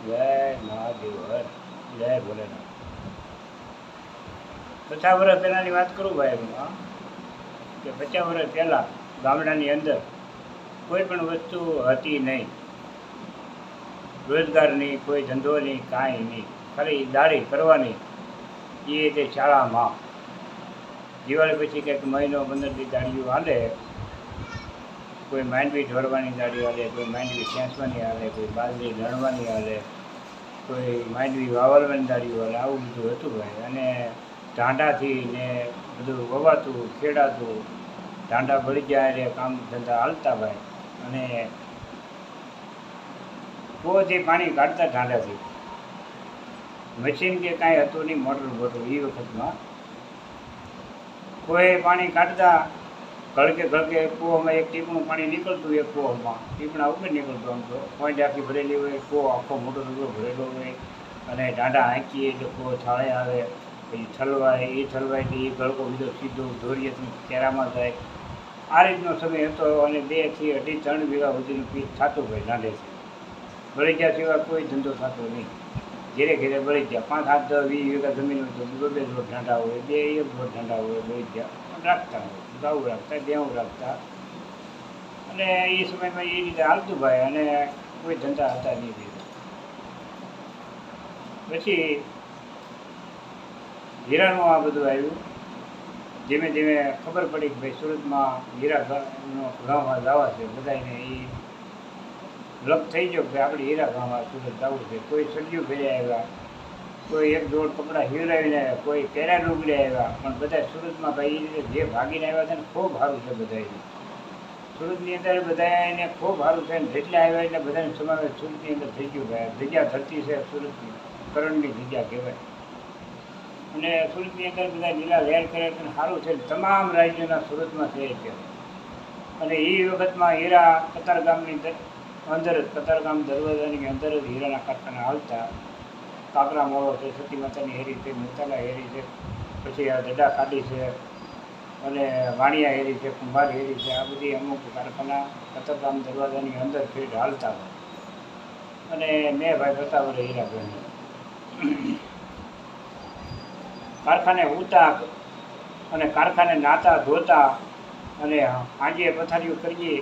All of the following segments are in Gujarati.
જય મહાદેવ હર, જય ભોલેનાથ. 50 વર્ષ પહેલાંની વાત કરું ભાઈ હું, કે 50 વર્ષ પહેલાં ગામડાની અંદર કોઈ પણ વસ્તુ હતી નહીં, રોજગારની, કોઈ ધંધો નહીં, કાંઈ નહીં, ખાલી દાઢી કરવાની. એ તે શાળામાં દિવાળી પછી કંઈક મહિનો 15 દી દાડીઓ હાલે. કોઈ માંડવી ઢોળવાની દાડી હાલે, કોઈ માંડવી ખેંચવાની હાલે, કોઈ બાજરી લણવાની હાલે, કોઈ માંડવી વાવલવાની દાડીઓ હાલે. આવું બધું હતું ભાઈ. અને ઢાંડાથી ને બધું વવાતું, ખેડાતું, ઢાંડા બળી જાય એટલે કામ ધંધા હાલતા ભાઈ. અને કૂવાથી પાણી કાઢતા ઢાંડાથી, મશીન કે કાંઈ હતું નહીં, મોટર બોટર એ વખતમાં કોઈ પાણી કાઢતા ઘડકે ઘડકે કૂવામાં એક ટીપણું પાણી નીકળતું, એક કૂવામાં ટીપણા ઉપર નીકળતું. આમ તો પોઈન્ટ આખી ભરેલી હોય, કૂવો આખો મોટો ટુકડો ભરેલો હોય, અને ઢાંડા હાંકીએ એટલે કૂવો થાળે આવે, પછી ઠલવાય, એ ઠલવાયથી એ ગળકો બીજો સીધો ધોરીએથી કેરામાં જાય. આ રીતનો સમય હતો. અને 2 થી 2.5 3 વીઘા સુધીનું પીક થતું ભાઈ ઢાંડેથી. બળીજા સિવાય કોઈ ધંધો થતો નહીં. ઘેરે ઘેરે બળીજા 5, 7, 10, 20 વીઘા જમીન હોય તો 2 જોડ ઢાંડા હોય, 2 એક જોડ ઢાંડા હોય, બળીજા રાખતા હોય, ગાઉ રાખતા, દેવું રાખતા. અને એ સમયમાં એ રીતે હાલતું ભાઈ. અને કોઈ ધંધા હતા નહીં. પછી હીરાનું આ બધું આવ્યું. ધીમે ધીમે ખબર પડી કે ભાઈ સુરતમાં હીરાનો ગામમાં જવા છે બધાને. એ લપ થઈ ગયો કે આપણે હીરા ગામમાં સુરત જવું છે. કોઈ સળિયું ફેરી આવ્યા, કોઈ એક જોડ કપડાં હીરાવીને આવ્યા, કોઈ કેરા ડુંગળી આવ્યા. પણ બધા સુરતમાં ભાઈ એ રીતે જે ભાગીને આવ્યા છે ને ખૂબ સારું છે બધાને. સુરતની અંદર બધાને ખૂબ સારું છે ને જેટલા આવ્યા એટલે બધાને સમાવેશ સુરતની અંદર થઈ ગયું ભાઈ. જગ્યા ધરતી છે સુરતની, કરણની જગ્યા કહેવાય. અને સુરતની અંદર બધા લીલા લહેર કરે છે, સારું છે. તમામ રાજ્યોના સુરતમાં છે છે. અને એ વખતમાં હીરા કતારગામની અંદર, કતારગામ દરવાજાની અંદર જ હીરાના કારખાના હાલતા. કાકરા મોળો છે, સતી માતાની હેરી છે, મુતાલા હેરી છે, પછી આ દડા ખાડી છે, અને વાણિયા હેરી છે, કુંભાર હેરી છે. આ બધી અમુક કારખાના કતારગામ દરવાજાની અંદર ફેર હાલતા હોય. અને મેં ભાઈ 50 વર્ષ હીરા બન્યું. કારખાને ઉતા અને કારખાને નાતા ધોતા, અને આંજે પથારીઓ કરીએ,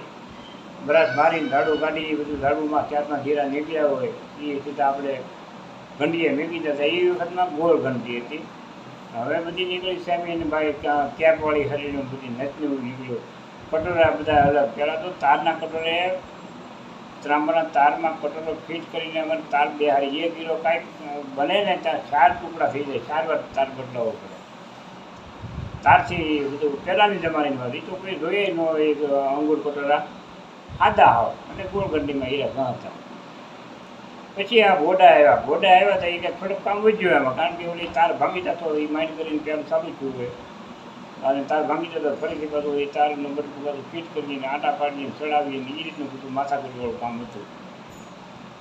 બ્રશ મારીને ઝાડુ કાઢી, એ બધું ઝાડુમાં ક્યાંકના હીરા નીકળ્યા હોય એ સીધા આપણે ઘંટીએ મેકી જતા. એ વખતમાં ગોળ ઘંટી હતી. હવે બધી નીકળી સામીને ભાઈ કેપવાળી શરીરનું બધી નચનું નીકળ્યું. કટોરા બધા અલગ. પહેલાં તો તારના કટોરે, ત્રાંબાના તારમાં કટોરો ફિટ કરીને અમારે તાર બેહારી. 1 કિલો કાંઈક બને ને ત્યાં 4 ટુકડા થઈ જાય. 4 વાર તાર બદલાવો પડે. તારથી બધું પહેલાંની જમાનાની વાત. એ તો કોઈ જોઈએ ન એક અંગૂર કટોરા આદા આવો અને ગોળ ગંડીમાં હીરા ઘણા હતા. પછી આ ભોડા આવ્યા. ભોડા આવ્યા તો એ કંઈક થોડુંક કામ વધ્યું એમાં. કારણ કે ઓલી તાર ભાંગી જતો એ માઇન્ડ કરીને પેમ ચાલુ થયું હોય. અને તાર ભાંગી જતો ફરીથી પાછું એ તાર નંબર પાછું ફિટ કરીને આટા પાડીને ચડાવીને એ રીતનું બધું માથાકૂટવાળું કામ હતું.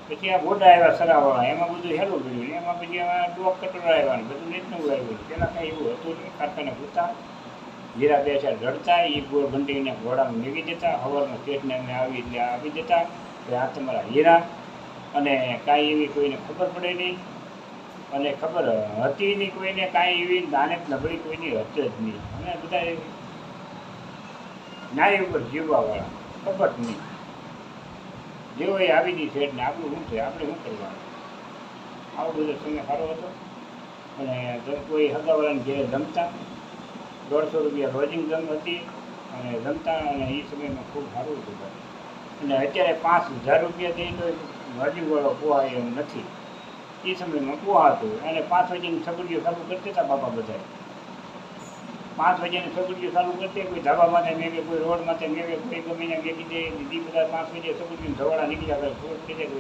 પછી આ ભોડા આવ્યા સરાવાળા. એમાં બધું હેલું પડ્યું ને. એમાં પછી ડોક કટોરા આવ્યા ને બધું રીતનું આવ્યું. પહેલાં કાંઈ એવું હતું નહીં. કારખાને પૂછતા હીરા 2-4 રડતા, એ ગોળ ઘંટીને ઘોડામાં મેળવી દેતા. સવારનો સ્ટેટને અમે આવી એટલે આપી દેતા કે આ તમારા હીરા. અને કાંઈ એવી કોઈને ખબર પડે નહીં. અને ખબર હતી નહીં કોઈને, કાંઈ એવી નાને નબળી કોઈની હતી જ નહીં. અને બધા ન્યાય ઉપર જીવવાવાળા, કપટ નહીં. જેવો એ આવી ગઈ છે એટલે આપણું શું છે, આપણે શું કરવાનું. આવો બધો સમય સારો હતો. અને કોઈ હગાવાળાને ઘેરે જમતા. 150 રૂપિયા રોજિંગ જમ હતી અને જમતા. અને એ સમયમાં ખૂબ સારું હતું. અને અત્યારે 5000 રૂપિયા દઈ તો રોજિંગવાળો પોહા એમ નથી. એ સમયમાં પોહા હતું. અને 5 વાગ્યાની સગડીઓ ચાલુ કરતા હતા બાપા બધા. 5 વાગ્યાની સગડીઓ ચાલુ કરતી. કોઈ ધાબા માથે મેળવે, કોઈ રોડ માથે મેળવે, કોઈ ગમીને મેળવી દે. દીદી બધા 5 વાગ્યે સગડીને ધવાડા નીકળ્યા કરે. થોડુંક થઈ જાય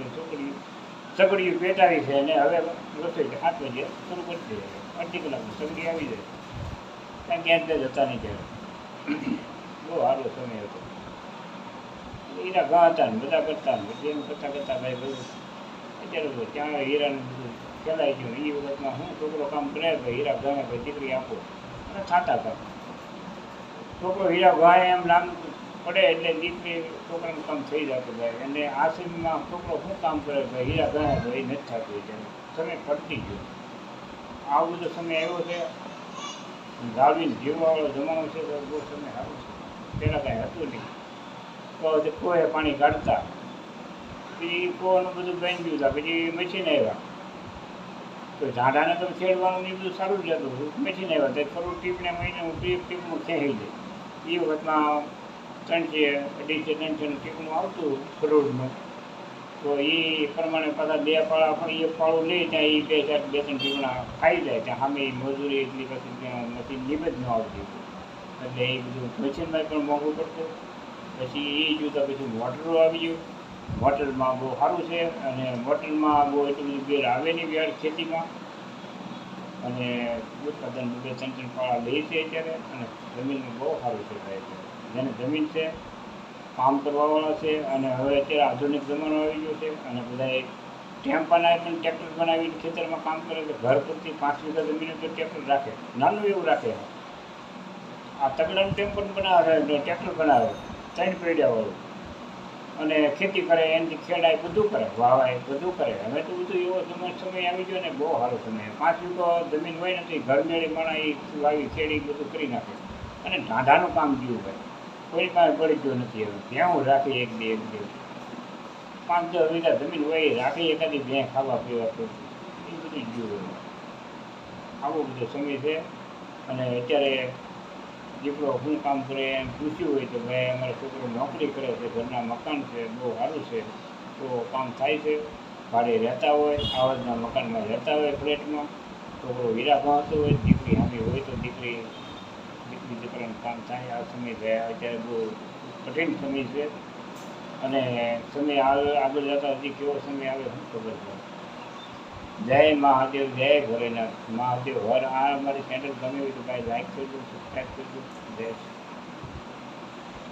સગડીઓ પેટાવી છે. અને હવે રસોઈ 7 વાગ્યે શરૂ કરી દે. અડધી કલાકની સગડી આવી જાય. કારણ કે ત્યાં જતા નહીં જાય. બહુ સારો સમય હતો. હીરા ઘા હતા ને બધા કરતા ને એમ કરતાં કરતાં ભાઈ બધું અત્યારે ત્યાં હીરાનું બધું ફેલાઈ ગયું. એ વખતમાં હું છોકરો કામ કરે ભાઈ હીરા ગામે ભાઈ દીકરી આપો અને થતા કામ. છોકરો હીરા ગાય એમ નામ પડે એટલે દીકરી છોકરાનું કામ થઈ જતું ભાઈ. અને આ સમયમાં છોકરો શું કામ કરે ભાઈ, હીરા ગયા તો એ નથી થતું ત્યારે સમય પડતી ગયો. આ બધો સમય આવ્યો છે, જાળવીને જીવવાવાળો જમાનો છે તો બહુ સમય સારો છે. પહેલાં કાંઈ હતું નહીં, તો કોઈ પાણી કાઢતા, પછી કોવાનું બધું બની ગયું હતા, પછી મશીન આવ્યા તો ઝાડાને તો ખેડવાનું એ બધું સારું જ હતું. મશીન આવ્યા તો ખરું ટીપને મહિને હું ટીપનું ખેંચી દે. એ વખતમાં 300-250-300 ટીપનું આવતું કરોડનું, તો એ પ્રમાણે પાછા 2 પાળા પણ 1 પાળું લઈ ત્યાં એ 2-3 ટીપણા ખાઈ જાય ત્યાં સામે મજૂરી એટલી પછી ત્યાં મશીન લીબ જ ન આવતી. એટલે એ બધું મશીનમાં પણ મોંઘું પડતું. પછી એ જોતાં પછી મોટરો આવી ગયું. મોટરમાં બહુ સારું છે, અને મોટરમાં બહુ એટલું બધું બેર આવે નહીં વેળ ખેતીમાં, અને ઉત્પાદન 2-3 પાળા લે છે અત્યારે, અને જમીનમાં બહુ સારું છે થાય છે. જેને જમીન છે, કામ કરવાવાળા છે, અને હવે અત્યારે આધુનિક જમાનો આવી ગયો છે, અને બધાએ ટેમ્પાના પણ ટ્રેક્ટર બનાવીને ખેતરમાં કામ કરે છે. ઘર પૂરતી 5 વીઘા જમીન તો ટ્રેક્ટર રાખે, નાનું એવું રાખે. આ તગડાનું ટેમ્પર બનાવે, ટ્રેક્ટર બનાવે 3 પૈડાવાળું, અને ખેતી કરે, એનાથી ખેડાય, બધું કરે, વાવાય, બધું કરે. હવે તો બધું એવો સમય આવી ગયો ને, બહુ સારો સમય. 5 વીઘો જમીન હોય નથી, ઘર મેળી માણા એ વાવી ખેડી બધું કરી નાખે. અને ઢાંઢાનું કામ જીવું ભાઈ, કોઈ પાસે પડી ગયો નથી. હવે ભેહું રાખી 1-2 5-10 વીઘા જમીન હોય રાખી, એકાદી ભેં ખાવા પીવા તો એ બધું જીવું હોય. આવો બધો સમય છે. અને અત્યારે દીકરો શું કામ કરે એમ પૂછ્યું હોય તો ભાઈ અમારો છોકરો નોકરી કરે છે, ઘરના મકાન છે, બહુ સારું છે, તો કામ થાય છે. ભાડે રહેતા હોય, આવાજના મકાનમાં રહેતા હોય, ફ્લેટમાં. છોકરો હીરા ભણતો હોય, દીકરી સામે હોય તો દીકરી દીકરાનું કામ થાય. આ સમય ગયા અત્યારે બહુ કઠિન સમય છે, અને સમય આગળ જતા હજી કેવો સમય આવે શું ખબર છે. જય મહાદેવ, જય ભોલેનાથ. મહાદેવ હર. આ અમારી ચેનલ ગમે હોય તો ભાઈ લાઈક કરજો, સબસ્ક્રાઈબ કરજો. જય